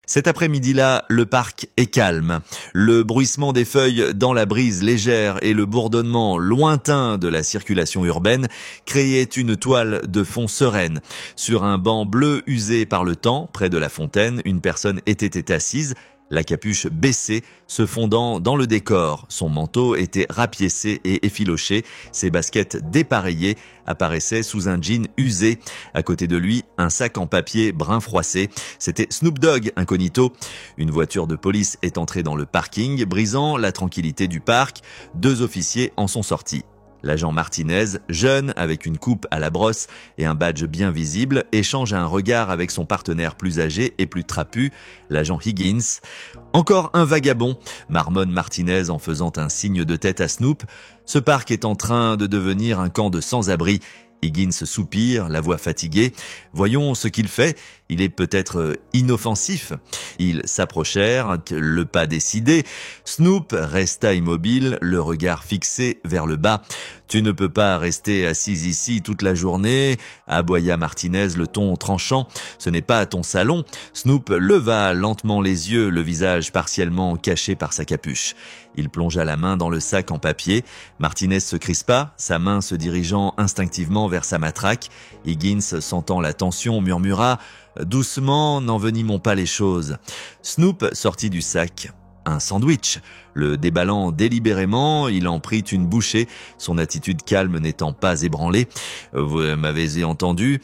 Cet après-midi-là, le parc est calme. Le bruissement des feuilles dans la brise légère et le bourdonnement lointain de la circulation urbaine créaient une toile de fond sereine. Sur un banc bleu usé par le temps, près de la fontaine, une personne était assise, la capuche baissée, se fondant dans le décor. Son manteau était rapiécé et effiloché. Ses baskets dépareillées apparaissaient sous un jean usé. À côté de lui, un sac en papier brun froissé. C'était Snoop Dogg incognito. Une voiture de police est entrée dans le parking, brisant la tranquillité du parc. 2 officiers en sont sortis. L'agent Martinez, jeune, avec une coupe à la brosse et un badge bien visible, échange un regard avec son partenaire plus âgé et plus trapu, l'agent Higgins. « Encore un vagabond », marmonne Martinez en faisant un signe de tête à Snoop. « Ce parc est en train de devenir un camp de sans-abri. » Higgins soupire, la voix fatiguée. « Voyons ce qu'il fait. Il est peut-être inoffensif. » Ils s'approchèrent, le pas décidé. Snoop resta immobile, le regard fixé vers le bas. « Tu ne peux pas rester assise ici toute la journée » aboya Martinez, le ton tranchant. « Ce n'est pas ton salon. » Snoop leva lentement les yeux, le visage partiellement caché par sa capuche. Il plongea la main dans le sac en papier. Martinez se crispa, sa main se dirigeant instinctivement vers sa matraque. Higgins, sentant la tension, murmura « Doucement, n'envenimons pas les choses. » Snoop sortit du sac. Un sandwich. Le déballant délibérément, il en prit une bouchée, son attitude calme n'étant pas ébranlée. « Vous m'avez entendu ?»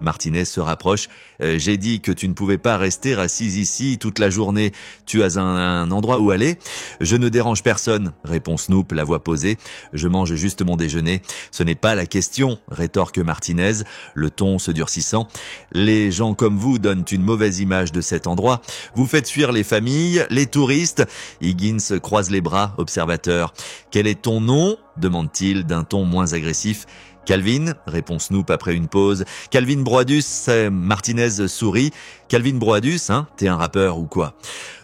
Martinez se rapproche. « J'ai dit que tu ne pouvais pas rester assise ici toute la journée. Tu as un endroit où aller ?»« Je ne dérange personne, » répond Snoop, la voix posée. « Je mange juste mon déjeuner. »« Ce n'est pas la question, » rétorque Martinez, le ton se durcissant. « Les gens comme vous donnent une mauvaise image de cet endroit. Vous faites fuir les familles, les touristes. » Higgins croise les bras, observateur. « Quel est ton nom ?» demande-t-il d'un ton moins agressif. « Calvin, » répond Snoop après une pause. « Calvin Broadus, » Martinez sourit. « Calvin Broadus, hein, t'es un rappeur ou quoi ?»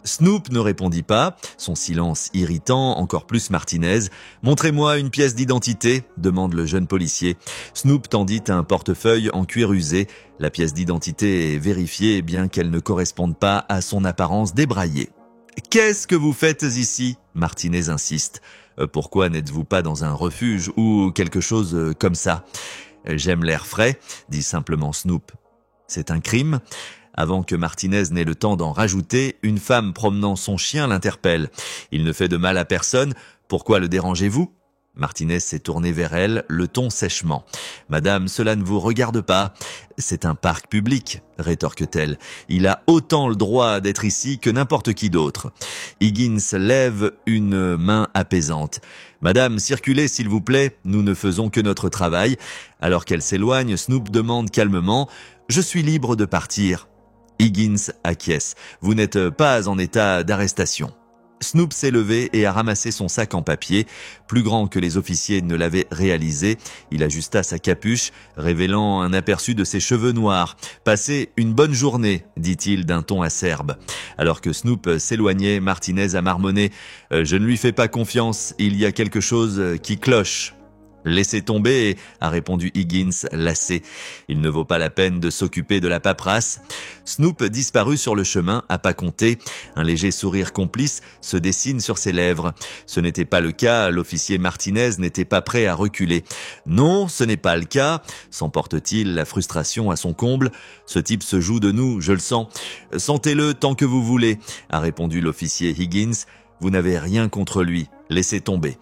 Snoop ne répondit pas, son silence irritant encore plus Martinez. « Montrez-moi une pièce d'identité » demande le jeune policier. Snoop tendit un portefeuille en cuir usé. La pièce d'identité est vérifiée bien qu'elle ne corresponde pas à son apparence débraillée. « Qu'est-ce que vous faites ici ?» Martinez insiste. « Pourquoi n'êtes-vous pas dans un refuge ou quelque chose comme ça ?»« J'aime l'air frais », dit simplement Snoop. « C'est un crime ?» Avant que Martinez n'ait le temps d'en rajouter, une femme promenant son chien l'interpelle. « Il ne fait de mal à personne, pourquoi le dérangez-vous ?» Martinez s'est tourné vers elle, le ton sèchement. « Madame, cela ne vous regarde pas. »« C'est un parc public, » rétorque-t-elle. « Il a autant le droit d'être ici que n'importe qui d'autre. » Higgins lève une main apaisante. « Madame, circulez s'il vous plaît, nous ne faisons que notre travail. » Alors qu'elle s'éloigne, Snoop demande calmement « Je suis libre de partir. » Higgins acquiesce. « Vous n'êtes pas en état d'arrestation. » Snoop s'est levé et a ramassé son sac en papier. Plus grand que les officiers ne l'avaient réalisé, il ajusta sa capuche, révélant un aperçu de ses cheveux noirs. « Passez une bonne journée, » dit-il d'un ton acerbe. Alors que Snoop s'éloignait, Martinez a marmonné « Je ne lui fais pas confiance, il y a quelque chose qui cloche. » « Laissez tomber, » a répondu Higgins, lassé. Il ne vaut pas la peine de s'occuper de la paperasse. Snoop disparut sur le chemin, à pas compter. Un léger sourire complice se dessine sur ses lèvres. Ce n'était pas le cas, l'officier Martinez n'était pas prêt à reculer. « Non, ce n'est pas le cas », s'emporte-t-il, la frustration à son comble. « Ce type se joue de nous, je le sens. »« Sentez-le tant que vous voulez », a répondu l'officier Higgins. « Vous n'avez rien contre lui, laissez tomber. »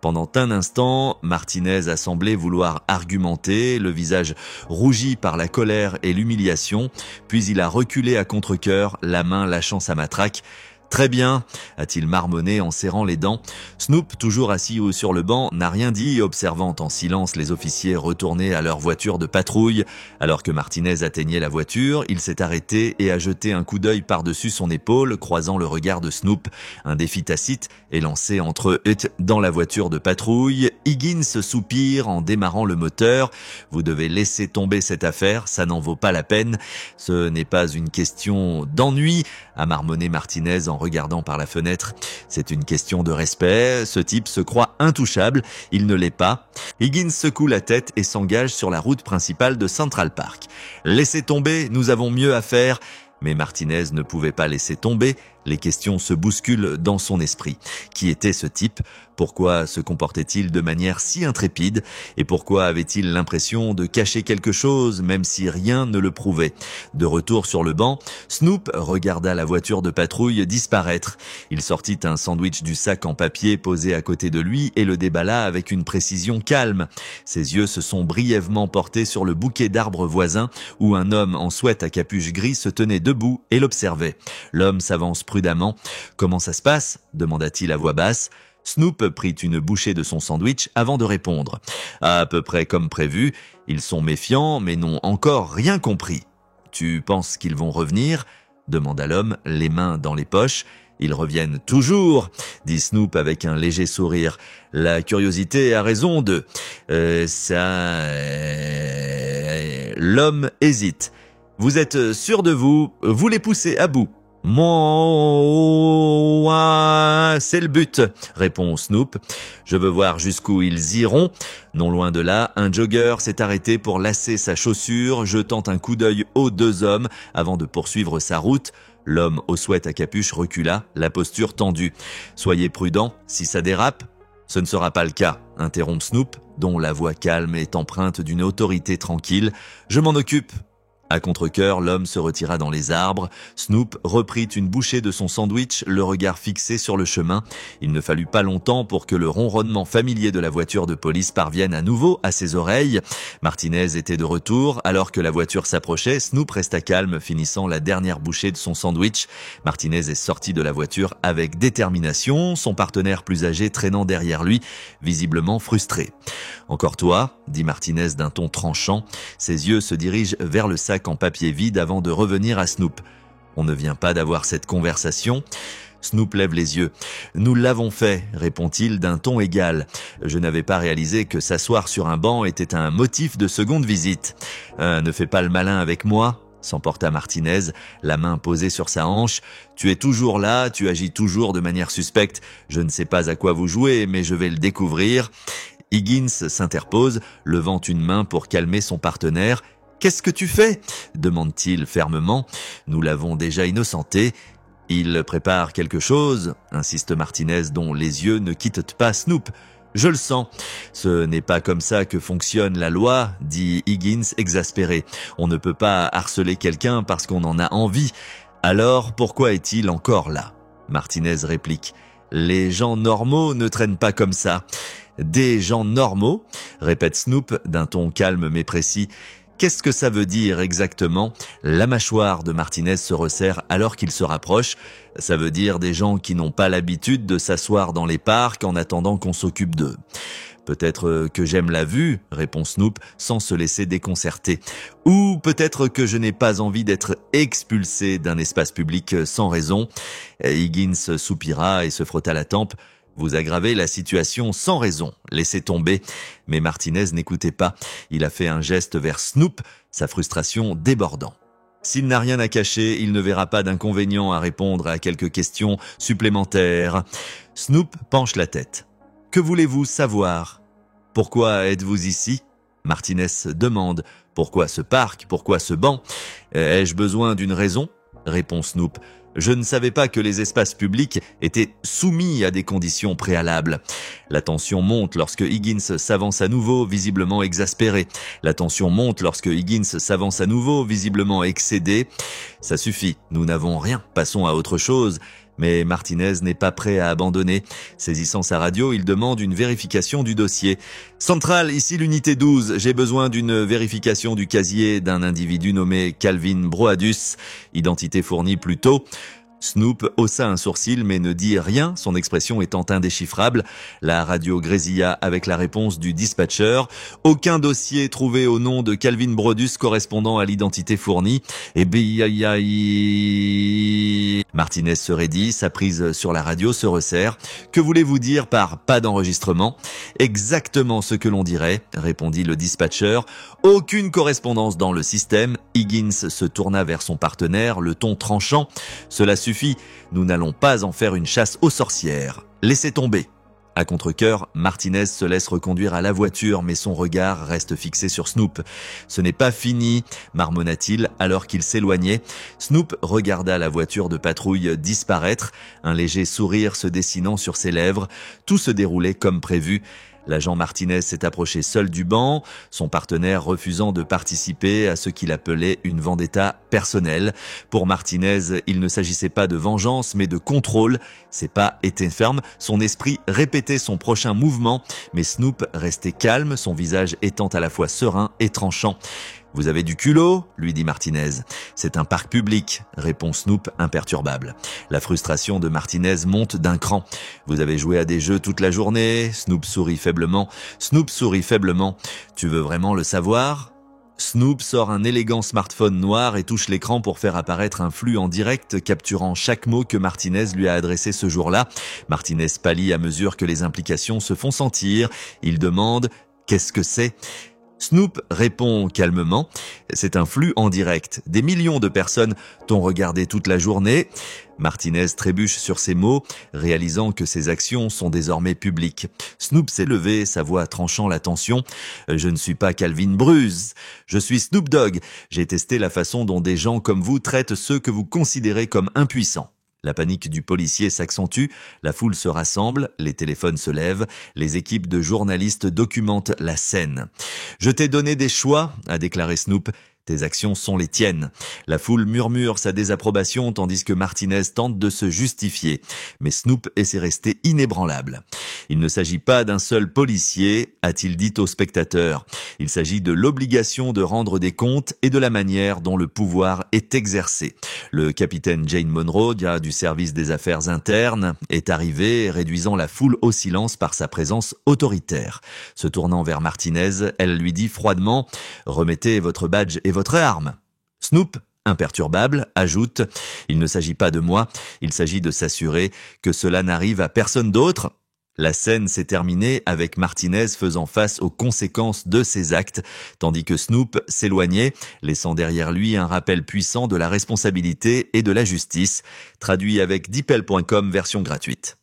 Pendant un instant, Martinez a semblé vouloir argumenter, le visage rougi par la colère et l'humiliation, puis il a reculé à contre-cœur, la main lâchant sa matraque. « Très bien », a-t-il marmonné en serrant les dents. Snoop, toujours assis sur le banc, n'a rien dit, observant en silence les officiers retourner à leur voiture de patrouille. Alors que Martinez atteignait la voiture, il s'est arrêté et a jeté un coup d'œil par-dessus son épaule, croisant le regard de Snoop. Un défi tacite est lancé entre eux dans la voiture de patrouille. Higgins soupire en démarrant le moteur. « Vous devez laisser tomber cette affaire, ça n'en vaut pas la peine. Ce n'est pas une question d'ennui, » a marmonné Martinez en regardant par la fenêtre. C'est une question de respect, ce type se croit intouchable, il ne l'est pas. Higgins secoue la tête et s'engage sur la route principale de Central Park. « Laissez tomber, nous avons mieux à faire. » Mais Martinez ne pouvait pas laisser tomber. Les questions se bousculent dans son esprit. Qui était ce type? Pourquoi se comportait-il de manière si intrépide? Et pourquoi avait-il l'impression de cacher quelque chose, même si rien ne le prouvait? De retour sur le banc, Snoop regarda la voiture de patrouille disparaître. Il sortit un sandwich du sac en papier posé à côté de lui et le déballa avec une précision calme. Ses yeux se sont brièvement portés sur le bouquet d'arbres voisins où un homme en sweat à capuche gris se tenait debout et l'observait. L'homme s'avance prudemment. « Comment ça se passe ?» demanda-t-il à voix basse. Snoop prit une bouchée de son sandwich avant de répondre. « À peu près comme prévu. Ils sont méfiants mais n'ont encore rien compris. »« Tu penses qu'ils vont revenir ?» demanda l'homme, les mains dans les poches. « Ils reviennent toujours !» dit Snoop avec un léger sourire. « La curiosité a raison de... L'homme hésite. « Vous êtes sûr de vous? Vous les poussez à bout. »« Moi, c'est le but, » répond Snoop. « Je veux voir jusqu'où ils iront. » Non loin de là, un jogger s'est arrêté pour lasser sa chaussure, jetant un coup d'œil aux deux hommes avant de poursuivre sa route. L'homme au sweat à capuche recula, la posture tendue. « Soyez prudent, si ça dérape. »« Ce ne sera pas le cas, » interrompt Snoop, dont la voix calme est empreinte d'une autorité tranquille. « Je m'en occupe. » À contre-cœur, l'homme se retira dans les arbres. Snoop reprit une bouchée de son sandwich, le regard fixé sur le chemin. Il ne fallut pas longtemps pour que le ronronnement familier de la voiture de police parvienne à nouveau à ses oreilles. Martinez était de retour. Alors que la voiture s'approchait, Snoop resta calme, finissant la dernière bouchée de son sandwich. Martinez est sorti de la voiture avec détermination, son partenaire plus âgé traînant derrière lui, visiblement frustré. « Encore toi ?» dit Martinez d'un ton tranchant. Ses yeux se dirigent vers le sac en papier vide avant de revenir à Snoop. « On ne vient pas d'avoir cette conversation ?» Snoop lève les yeux. « Nous l'avons fait, » répond-il d'un ton égal. « Je n'avais pas réalisé que s'asseoir sur un banc était un motif de seconde visite. Ne fais pas le malin avec moi ?» s'emporta Martinez, la main posée sur sa hanche. « Tu es toujours là, tu agis toujours de manière suspecte. Je ne sais pas à quoi vous jouez, mais je vais le découvrir. » Higgins s'interpose, levant une main pour calmer son partenaire. « Qu'est-ce que tu fais ?» demande-t-il fermement. « Nous l'avons déjà innocenté. »« Il prépare quelque chose ?» insiste Martinez, dont les yeux ne quittent pas Snoop. « Je le sens. »« Ce n'est pas comme ça que fonctionne la loi, » dit Higgins exaspéré. « On ne peut pas harceler quelqu'un parce qu'on en a envie. Alors pourquoi est-il encore là ?» Martinez réplique. « Les gens normaux ne traînent pas comme ça. » « Des gens normaux ?» répète Snoop d'un ton calme mais précis. « Qu'est-ce que ça veut dire exactement ?» La mâchoire de Martinez se resserre alors qu'il se rapproche. « Ça veut dire des gens qui n'ont pas l'habitude de s'asseoir dans les parcs en attendant qu'on s'occupe d'eux. » « Peut-être que j'aime la vue, » répond Snoop sans se laisser déconcerter. « Ou peut-être que je n'ai pas envie d'être expulsé d'un espace public sans raison. » Higgins soupira et se frotta la tempe. « Vous aggravez la situation sans raison, laissez tomber. » Mais Martinez n'écoutait pas. Il a fait un geste vers Snoop, sa frustration débordant. S'il n'a rien à cacher, il ne verra pas d'inconvénient à répondre à quelques questions supplémentaires. Snoop penche la tête. « Que voulez-vous savoir ? Pourquoi êtes-vous ici ?» Martinez demande. « Pourquoi ce parc ? Pourquoi ce banc ? Ai-je besoin d'une raison ?» répond Snoop. « Je ne savais pas que les espaces publics étaient soumis à des conditions préalables. » La tension monte lorsque Higgins s'avance à nouveau, visiblement exaspéré. La tension monte lorsque Higgins s'avance à nouveau, visiblement excédé. « Ça suffit, nous n'avons rien, passons à autre chose. » Mais Martinez n'est pas prêt à abandonner. Saisissant sa radio, il demande une vérification du dossier. « Central, ici l'unité 12. J'ai besoin d'une vérification du casier d'un individu nommé Calvin Broadus. Identité fournie plus tôt. » Snoop haussa un sourcil mais ne dit rien, son expression étant indéchiffrable. La radio grésilla avec la réponse du dispatcher. Aucun dossier trouvé au nom de Calvin Broadus correspondant à l'identité fournie. Et Martinez se raidit, sa prise sur la radio se resserre. Que voulez-vous dire par pas d'enregistrement ? Exactement ce que l'on dirait, répondit le dispatcher. Aucune correspondance dans le système. Higgins se tourna vers son partenaire, le ton tranchant. Cela suffit, nous n'allons pas en faire une chasse aux sorcières. Laissez tomber. À contre-cœur, Martinez se laisse reconduire à la voiture, mais son regard reste fixé sur Snoop. « Ce n'est pas fini », marmonna-t-il alors qu'il s'éloignait. Snoop regarda la voiture de patrouille disparaître, un léger sourire se dessinant sur ses lèvres. Tout se déroulait comme prévu. L'agent Martinez s'est approché seul du banc, son partenaire refusant de participer à ce qu'il appelait une vendetta personnelle. Pour Martinez, il ne s'agissait pas de vengeance, mais de contrôle. Ses pas étaient fermes, son esprit répétait son prochain mouvement, mais Snoop restait calme, son visage étant à la fois serein et tranchant. « Vous avez du culot ?» lui dit Martinez. « C'est un parc public », répond Snoop imperturbable. La frustration de Martinez monte d'un cran. « Vous avez joué à des jeux toute la journée ?» Snoop sourit faiblement. « Tu veux vraiment le savoir ?» Snoop sort un élégant smartphone noir et touche l'écran pour faire apparaître un flux en direct capturant chaque mot que Martinez lui a adressé ce jour-là. Martinez pâlit à mesure que les implications se font sentir. Il demande « Qu'est-ce que c'est ?» Snoop répond calmement, c'est un flux en direct. Des millions de personnes t'ont regardé toute la journée. Martinez trébuche sur ces mots, réalisant que ses actions sont désormais publiques. Snoop s'est levé, sa voix tranchant la tension. Je ne suis pas Calvin Bruce, je suis Snoop Dogg. J'ai testé la façon dont des gens comme vous traitent ceux que vous considérez comme impuissants. La panique du policier s'accentue, la foule se rassemble, les téléphones se lèvent, les équipes de journalistes documentent la scène. « Je t'ai donné des choix », a déclaré Snoop. Tes actions sont les tiennes. La foule murmure sa désapprobation tandis que Martinez tente de se justifier. Mais Snoop essaie de rester inébranlable. Il ne s'agit pas d'un seul policier, a-t-il dit aux spectateurs. Il s'agit de l'obligation de rendre des comptes et de la manière dont le pouvoir est exercé. Le capitaine Jane Monroe, du service des affaires internes, est arrivé, réduisant la foule au silence par sa présence autoritaire. Se tournant vers Martinez, elle lui dit froidement « Remettez votre badge et votre arme ». Snoop, imperturbable, ajoute « Il ne s'agit pas de moi, il s'agit de s'assurer que cela n'arrive à personne d'autre ». La scène s'est terminée avec Martinez faisant face aux conséquences de ses actes, tandis que Snoop s'éloignait, laissant derrière lui un rappel puissant de la responsabilité et de la justice, traduit avec dipel.com version gratuite.